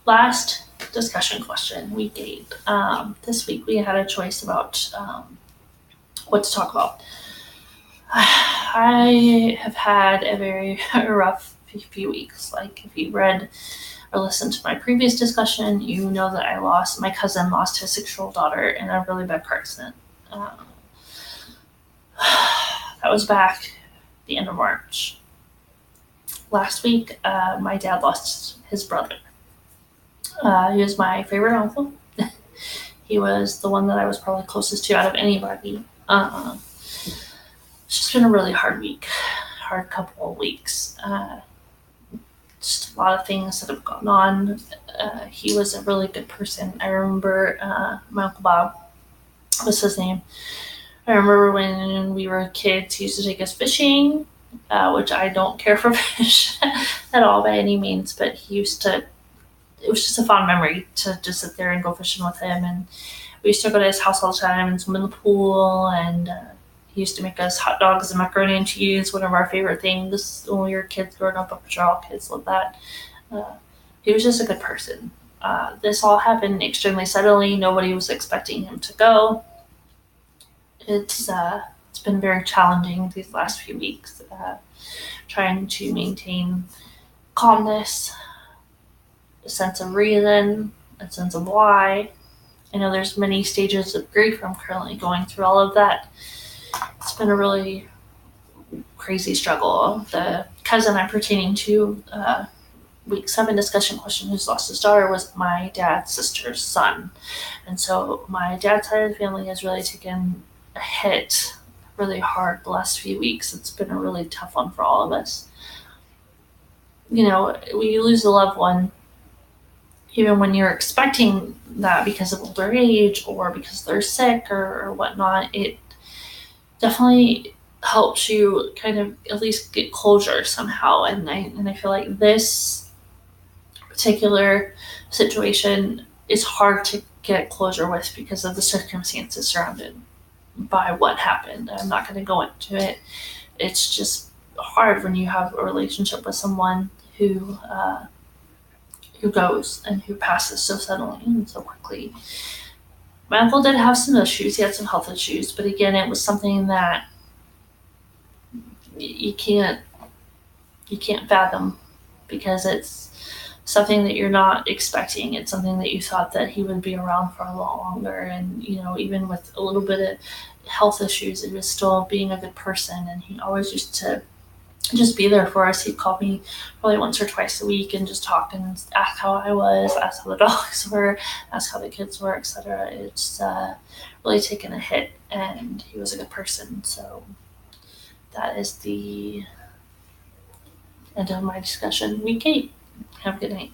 last discussion question, week 8. This week we had a choice about what to talk about. I have had a very rough few weeks. Like, if you read or listened to my previous discussion, you know that my cousin lost his 6-year-old daughter in a really bad car accident. That was back the end of March. Last week, my dad lost his brother. He was my favorite uncle. He was the one that I was probably closest to out of anybody. It's just been a really hard couple of weeks. Just a lot of things that have gone on. He was a really good person. I remember my Uncle Bob was his name. I remember when we were kids, he used to take us fishing, which I don't care for fish at all by any means, but it was just a fond memory to just sit there and go fishing with him. And we used to go to his house all the time and swim in the pool. And he used to make us hot dogs and macaroni and cheese, one of our favorite things when we were kids growing up. I'm sure all kids love that. He was just a good person. This all happened extremely suddenly. Nobody was expecting him to go. It's been very challenging these last few weeks, trying to maintain calmness, a sense of reason, a sense of why. I know there's many stages of grief. I'm currently going through all of that. It's been a really crazy struggle. The cousin I'm pertaining to, week 7 discussion question, who's lost his daughter, was my dad's sister's son. And so my dad's side of the family has really taken a hit really hard the last few weeks. It's been a really tough one for all of us. When you lose a loved one, even when you're expecting that because of older age or because they're sick or whatnot, it definitely helps you kind of at least get closure somehow. And I feel like this particular situation is hard to get closure with because of the circumstances surrounded by what happened. I'm not going to go into it. It's just hard when you have a relationship with someone who goes and who passes so suddenly and so quickly. My uncle did have some issues. He had some health issues, but again, it was something that you can't fathom because it's something that you're not expecting. It's something that you thought that he would be around for a lot longer. And, even with a little bit of health issues, it was still being a good person. And he always used to just be there for us. He'd call me probably once or twice a week and just talk and ask how I was, ask how the dogs were, ask how the kids were, etc. It's really taken a hit, and he was a good person. So that is the end of my discussion. Week 8. Have a good night.